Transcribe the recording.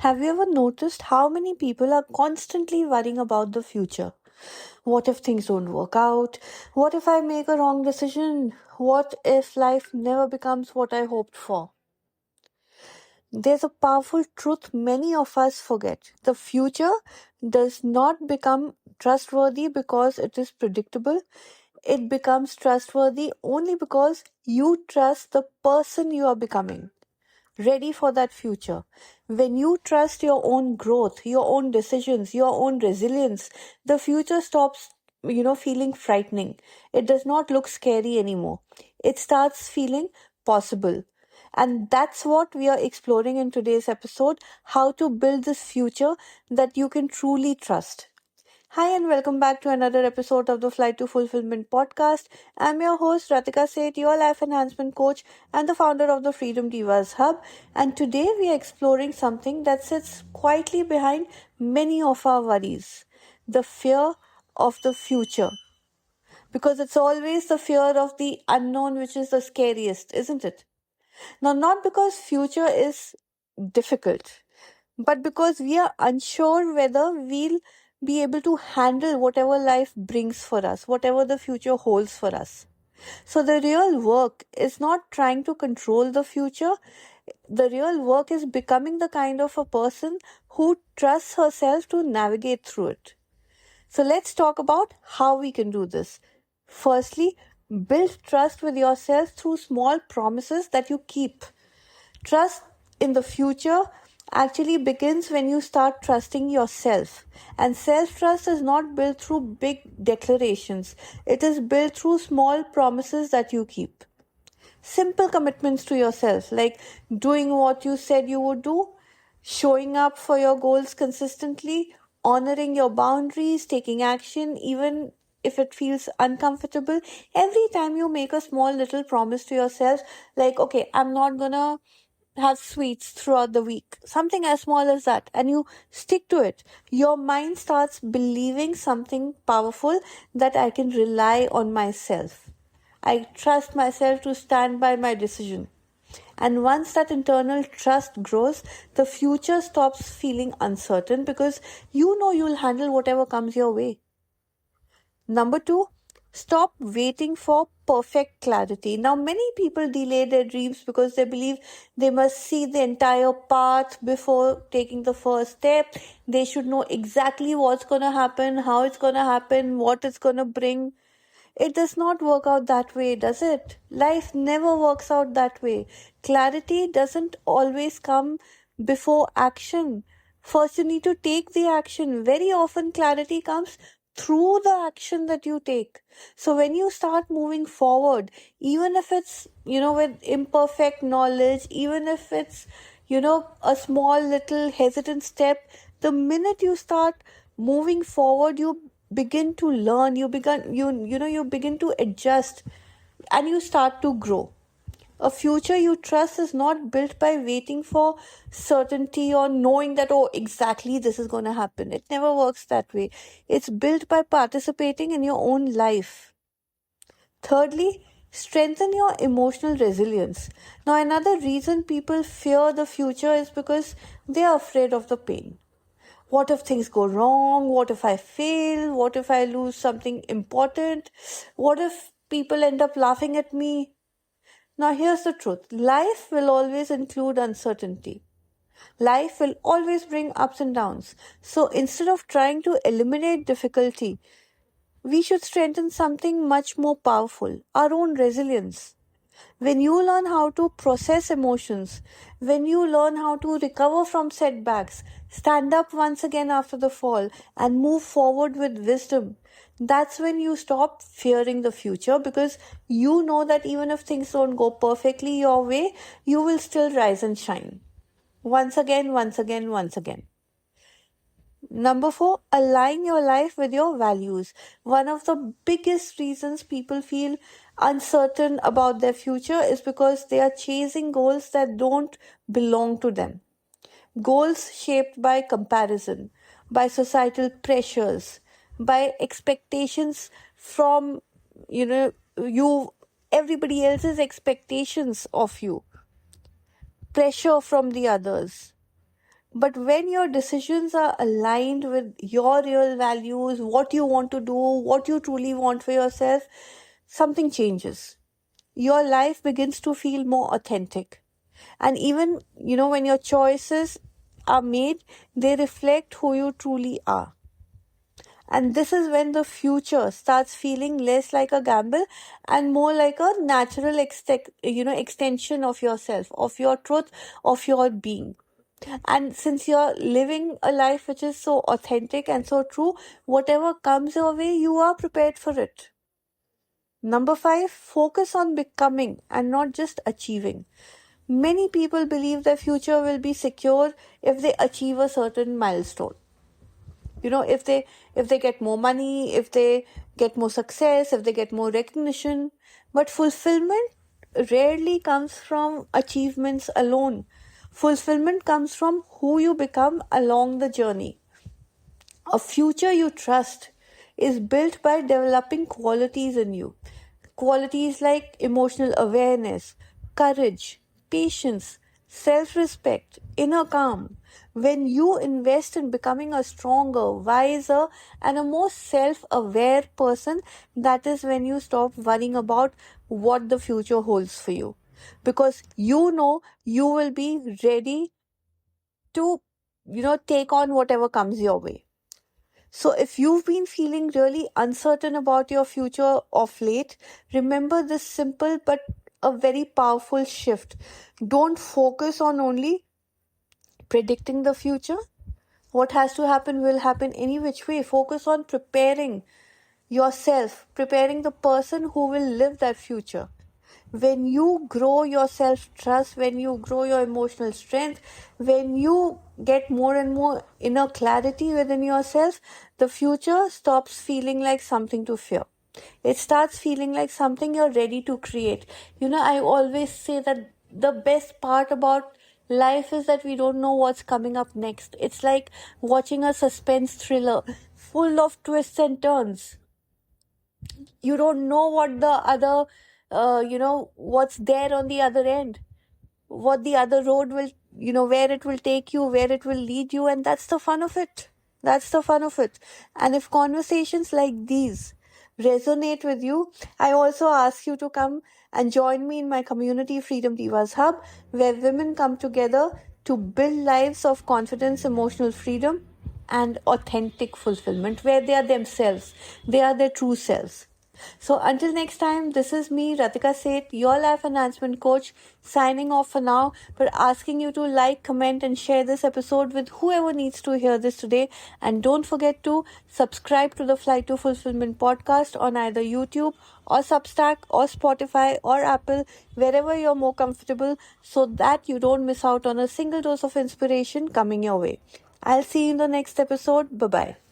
Have you ever noticed how many people are constantly worrying about the future? What if things don't work out? What if I make a wrong decision? What if life never becomes what I hoped for? There's a powerful truth many of us forget. The future does not become trustworthy because it is predictable. It becomes trustworthy only because you trust the person you are becoming, ready for that future. When you trust your own growth, your own decisions, your own resilience, the future stops, feeling frightening. It does not look scary anymore. It starts feeling possible. And that's what we are exploring in today's episode, how to build this future that you can truly trust. Hi, and welcome back to another episode of the Flight to Fulfillment podcast. I'm your host, Ratika Seth, your life enhancement coach and the founder of the Freedom Divas Hub. And today we are exploring something that sits quietly behind many of our worries, the fear of the future. Because it's always the fear of the unknown which is the scariest, isn't it? Now, not because future is difficult, but because we are unsure whether we'll be able to handle whatever life brings for us, whatever the future holds for us. So, the real work is not trying to control the future. The real work is becoming the kind of a person who trusts herself to navigate through it. So, let's talk about how we can do this. Firstly, build trust with yourself through small promises that you keep. Trust in the future actually begins when you start trusting yourself. And self trust is not built through big declarations, it is built through small promises that you keep. Simple commitments to yourself, like doing what you said you would do, showing up for your goals consistently, honoring your boundaries, taking action, even if it feels uncomfortable. Every time you make a small little promise to yourself, like, okay, I'm not gonna have sweets throughout the week, something as small as that, and you stick to it, your mind starts believing something powerful, that I can rely on myself. I trust myself to stand by my decision. And once that internal trust grows, the future stops feeling uncertain because you know you'll handle whatever comes your way. Number two, stop waiting for perfect clarity. Now, many people delay their dreams because they believe they must see the entire path before taking the first step. They should know exactly what's going to happen, how it's going to happen, what it's going to bring. It does not work out that way, does it? Life never works out that way. Clarity doesn't always come before action. First, you need to take the action. Very often, clarity comes through the action that you take. So, when you start moving forward, even if it's, with imperfect knowledge, even if it's, a small little hesitant step, the minute you start moving forward, you begin to learn, you begin to adjust, and you start to grow. A future you trust is not built by waiting for certainty or knowing that, oh, exactly this is going to happen. It never works that way. It's built by participating in your own life. Thirdly, strengthen your emotional resilience. Now, another reason people fear the future is because they are afraid of the pain. What if things go wrong? What if I fail? What if I lose something important? What if people end up laughing at me? Now, here's the truth, life will always include uncertainty. Life will always bring ups and downs. So, instead of trying to eliminate difficulty, we should strengthen something much more powerful, our own resilience. When you learn how to process emotions, when you learn how to recover from setbacks, stand up once again after the fall, and move forward with wisdom, that's when you stop fearing the future, because you know that even if things don't go perfectly your way, you will still rise and shine. Once again, once again, once again. Number four, align your life with your values. One of the biggest reasons people feel uncertain about their future is because they are chasing goals that don't belong to them. Goals shaped by comparison, by societal pressures, by expectations from, you, everybody else's expectations of you, pressure from the others. But when your decisions are aligned with your real values, what you want to do, what you truly want for yourself, something changes. Your life begins to feel more authentic. And even, when your choices are made, they reflect who you truly are. And this is when the future starts feeling less like a gamble and more like a natural extension of yourself, of your truth, of your being. And since you're living a life which is so authentic and so true, whatever comes your way, you are prepared for it. Number 5, focus on becoming and not just achieving. Many people believe their future will be secure if they achieve a certain milestone. If they get more money, if they get more success, if they get more recognition. But fulfillment rarely comes from achievements alone. Fulfillment comes from who you become along the journey. A future you trust is built by developing qualities in you. Qualities like emotional awareness, courage, patience, self respect, inner calm. When you invest in becoming a stronger, wiser, and a more self aware person, that is when you stop worrying about what the future holds for you. Because you know you will be ready to, take on whatever comes your way. So, if you've been feeling really uncertain about your future of late, remember this simple but a very powerful shift. Don't focus on only predicting the future. What has to happen will happen any which way. Focus on preparing yourself, preparing the person who will live that future. When you grow your self trust, when you grow your emotional strength, when you get more and more inner clarity within yourself, the future stops feeling like something to fear. It starts feeling like something you're ready to create. I always say that the best part about life is that we don't know what's coming up next. It's like watching a suspense thriller full of twists and turns. You don't know what the other what's there on the other end, what the other road will, where it will take you, where it will lead you. And that's the fun of it. That's the fun of it. And if conversations like these resonate with you, I also ask you to come and join me in my community, Freedom Divas Hub, where women come together to build lives of confidence, emotional freedom, and authentic fulfillment, where they are themselves, they are their true selves. So until next time, this is me, Ratika Seth, your life enhancement coach, signing off for now, but asking you to like, comment, and share this episode with whoever needs to hear this today. And don't forget to subscribe to the Flight to Fulfillment podcast on either YouTube or Substack or Spotify or Apple, wherever you're more comfortable, so that you don't miss out on a single dose of inspiration coming your way. I'll see you in the next episode. Bye bye.